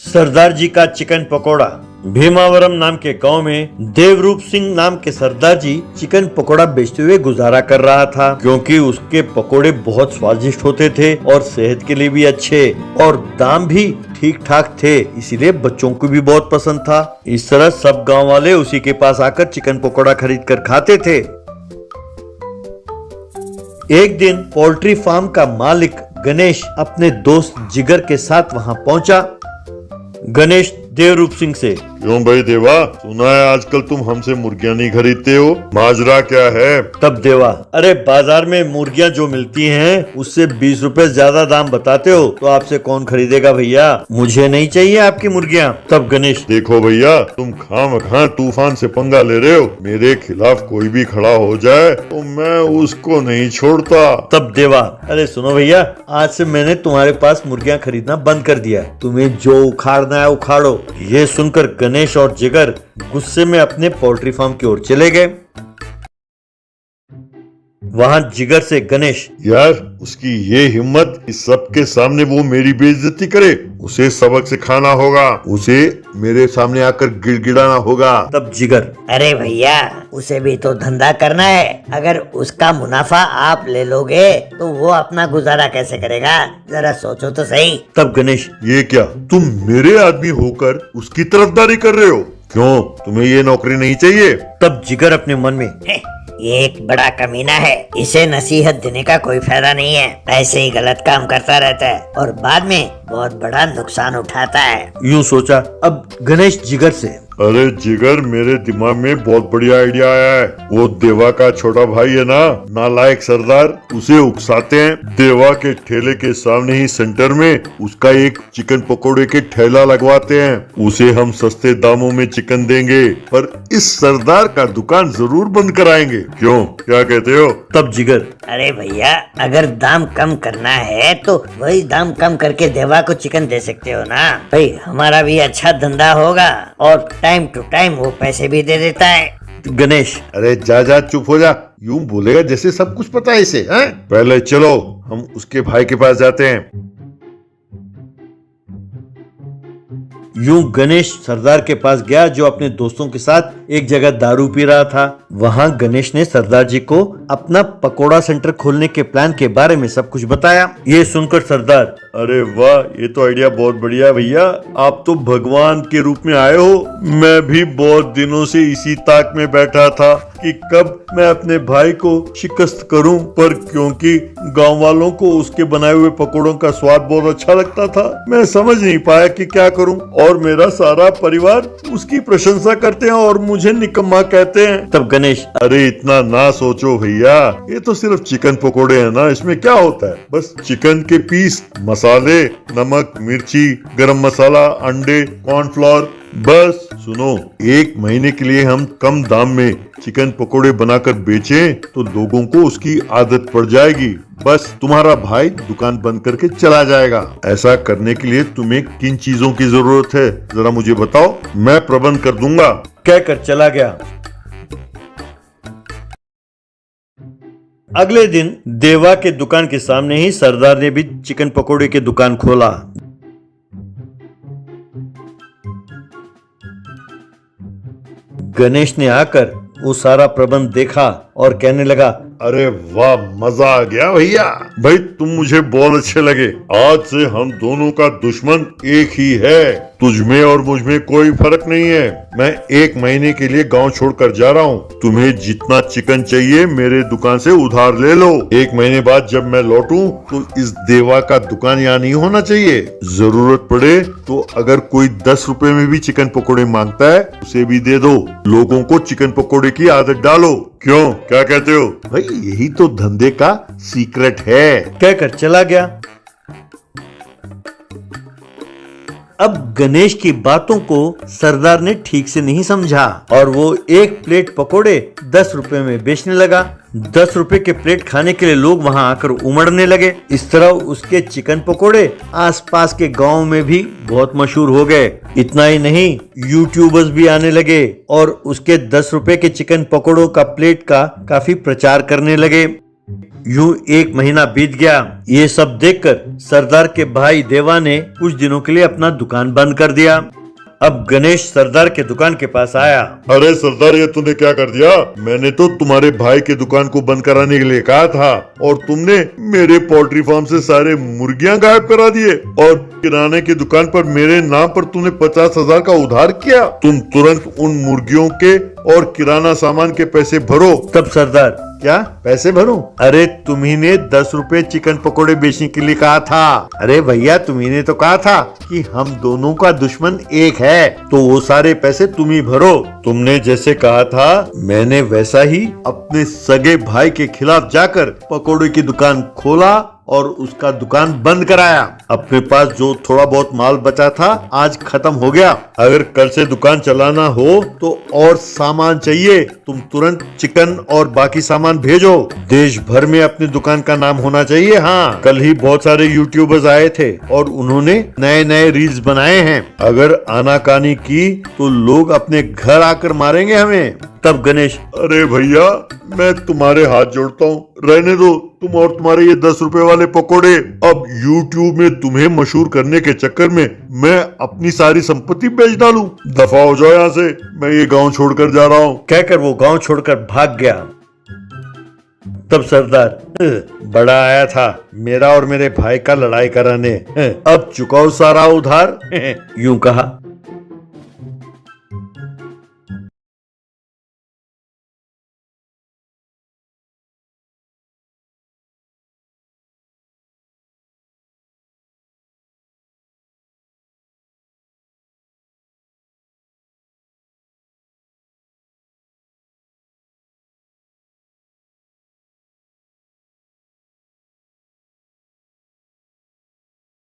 सरदार जी का चिकन पकोड़ा। भीमावरम नाम के गांव में देवरूप सिंह नाम के सरदार जी चिकन पकोड़ा बेचते हुए गुजारा कर रहा था, क्योंकि उसके पकोड़े बहुत स्वादिष्ट होते थे और सेहत के लिए भी अच्छे और दाम भी ठीक ठाक थे, इसीलिए बच्चों को भी बहुत पसंद था। इस तरह सब गांव वाले उसी के पास आकर चिकन पकोड़ा खरीद कर खाते थे। एक दिन पोल्ट्री फार्म का मालिक गणेश अपने दोस्त जिगर के साथ वहां पहुंचा। गणेश देवरूप सिंह से, क्यों भाई देवा, सुना है आजकल तुम हमसे मुर्गियां नहीं खरीदते हो, माजरा क्या है? तब देवा, अरे बाजार में मुर्गियां जो मिलती हैं उससे 20 रुपए ज्यादा दाम बताते हो, तो आपसे कौन खरीदेगा भैया, मुझे नहीं चाहिए आपकी मुर्गियां। तब गणेश, देखो भैया, तुम खामखा तूफान से पंगा ले रहे हो, मेरे खिलाफ कोई भी खड़ा हो जाए तो मैं उसको नहीं छोड़ता। तब देवा, अरे सुनो भैया, आज से मैंने तुम्हारे पास मुर्गियां खरीदना बंद कर दिया, तुम्हें जो उखाड़ना है उखाड़ो। ये सुनकर गणेश और जिगर गुस्से में अपने पोल्ट्री फार्म की ओर चले गए। वहां जिगर से गणेश, यार उसकी ये हिम्मत कि सबके सामने वो मेरी बेइज्जती करे, उसे सबक सिखाना होगा, उसे मेरे सामने आकर गिड़गिड़ाना होगा। तब जिगर, अरे भैया, उसे भी तो धंधा करना है, अगर उसका मुनाफा आप ले लोगे तो वो अपना गुजारा कैसे करेगा, जरा सोचो तो सही। तब गणेश, ये क्या तुम मेरे आदमी होकर उसकी तरफदारी कर रहे हो? क्यों, तुम्हें ये नौकरी नहीं चाहिए? तब जिगर अपने मन में, ये एक बड़ा कमीना है, इसे नसीहत देने का कोई फायदा नहीं है, ऐसे ही गलत काम करता रहता है और बाद में बहुत बड़ा नुकसान उठाता है। यूं सोचा। अब गणेश जिगर से, अरे जिगर, मेरे दिमाग में बहुत बढ़िया आइडिया आया है। वो देवा का छोटा भाई है ना, नालायक सरदार, उसे उकसाते हैं। देवा के ठेले के सामने ही सेंटर में उसका एक चिकन पकोड़े के ठेला लगवाते हैं। उसे हम सस्ते दामों में चिकन देंगे, पर इस सरदार का दुकान जरूर बंद कराएंगे। क्यों, क्या कहते हो? तब जिगर, अरे भैया, अगर दाम कम करना है तो वही दाम कम करके देवा को चिकन दे सकते हो ना भाई, हमारा भी अच्छा धंधा होगा और टाइम टू टाइम वो पैसे भी दे देता है। गणेश, अरे जा चुप हो जा, यूं बोलेगा जैसे सब कुछ पता है इसे, हैं? पहले चलो हम उसके भाई के पास जाते हैं। यूं गणेश सरदार के पास गया, जो अपने दोस्तों के साथ एक जगह दारू पी रहा था। वहां गणेश ने सरदार जी को अपना पकोड़ा सेंटर खोलने के प्लान के बारे में सब कुछ बताया। ये सुनकर सरदार, अरे वाह, ये तो आइडिया बहुत बढ़िया है भैया, आप तो भगवान के रूप में आए हो। मैं भी बहुत दिनों से इसी ताक में बैठा था कि कब मैं अपने भाई को शिकस्त करूं, पर क्योंकि गांव वालों को उसके बनाए हुए पकोड़ों का स्वाद बहुत अच्छा लगता था, मैं समझ नहीं पाया कि क्या करूं, और मेरा सारा परिवार उसकी प्रशंसा करते हैं और मुझे निकम्मा कहते हैं। तब गणेश, अरे इतना ना सोचो भैया, ये तो सिर्फ चिकन पकोड़े हैं ना, इसमें क्या होता है, बस चिकन के पीस, मसाले, नमक, मिर्ची, गरम मसाला, अंडे, कॉर्नफ्लोर, बस। सुनो, 1 महीने के लिए हम कम दाम में चिकन पकोड़े बनाकर बेचें तो लोगों को उसकी आदत पड़ जाएगी, बस तुम्हारा भाई दुकान बंद करके चला जाएगा। ऐसा करने के लिए तुम्हें किन चीजों की जरूरत है, जरा मुझे बताओ, मैं प्रबंध कर दूंगा। कहकर चला गया। अगले दिन देवा के दुकान के सामने ही सरदार ने भी चिकन पकोड़े की दुकान खोला। गणेश ने आकर वो सारा प्रबंध देखा और कहने लगा, अरे वाह, मजा आ गया भैया, भाई तुम मुझे बहुत अच्छे लगे। आज से हम दोनों का दुश्मन एक ही है, तुझमें और मुझमें कोई फर्क नहीं है। मैं 1 महीने के लिए गांव छोड़कर जा रहा हूँ, तुम्हें जितना चिकन चाहिए मेरे दुकान से उधार ले लो। 1 महीने बाद जब मैं लौटूं तो इस देवा का दुकान यहाँ नहीं होना चाहिए। जरूरत पड़े तो अगर कोई 10 रुपए में भी चिकन पकोड़े मांगता है उसे भी दे दो, लोगों को चिकन पकोड़े की आदत डालो। क्यों, क्या कहते हो? भाई यही तो धंधे का सीक्रेट है। कहकर चला गया। अब गणेश की बातों को सरदार ने ठीक से नहीं समझा और वो 1 प्लेट पकोड़े 10 रुपए में बेचने लगा। 10 रुपए के प्लेट खाने के लिए लोग वहां आकर उमड़ने लगे। इस तरह उसके चिकन पकोड़े आसपास के गांव में भी बहुत मशहूर हो गए। इतना ही नहीं, यूट्यूबर्स भी आने लगे और उसके 10 रुपए के चिकन पकोड़ों का प्लेट का काफी प्रचार करने लगे। यूं एक महीना बीत गया। ये सब देखकर सरदार के भाई देवा ने कुछ दिनों के लिए अपना दुकान बंद कर दिया। अब गणेश सरदार के दुकान के पास आया। अरे सरदार, ये तूने क्या कर दिया? मैंने तो तुम्हारे भाई के दुकान को बंद कराने के लिए कहा था और तुमने मेरे पोल्ट्री फार्म से सारे मुर्गियां गायब करा दिए और किराने की दुकान पर मेरे नाम पर तुमने 50,000 का उधार किया। तुम तुरंत उन मुर्गियों के और किराना सामान के पैसे भरो। तब सरदार, क्या पैसे भरूं? अरे तुम्ही ने 10 रुपए चिकन पकोड़े बेचने के लिए कहा था। अरे भैया, तुम्ही ने तो कहा था कि हम दोनों का दुश्मन एक है, तो वो सारे पैसे तुम ही भरो। तुमने जैसे कहा था मैंने वैसा ही अपने सगे भाई के खिलाफ जाकर पकोड़े की दुकान खोला और उसका दुकान बंद कराया। अपने पास जो थोड़ा बहुत माल बचा था आज खत्म हो गया। अगर कल से दुकान चलाना हो तो और सामान चाहिए, तुम तुरंत चिकन और बाकी सामान भेजो। देश भर में अपनी दुकान का नाम होना चाहिए। हाँ, कल ही बहुत सारे यूट्यूबर्स आए थे और उन्होंने नए नए रील्स बनाए हैं। अगर आनाकानी की तो लोग अपने घर आकर मारेंगे हमें। तब गणेश, अरे भैया, मैं तुम्हारे हाथ जोड़ता हूँ, रहने दो तुम और तुम्हारे ये 10 रुपए वाले पकोड़े। अब YouTube में तुम्हें मशहूर करने के चक्कर में मैं अपनी सारी संपत्ति बेच डालूं। दफा हो जाओ यहाँ से, मैं ये गांव छोड़कर जा रहा हूँ। कहकर वो गांव छोड़कर भाग गया। तब सरदार, बड़ा आया था मेरा और मेरे भाई का लड़ाई कराने, अब चुकाओ सारा उधार, यूं कहा।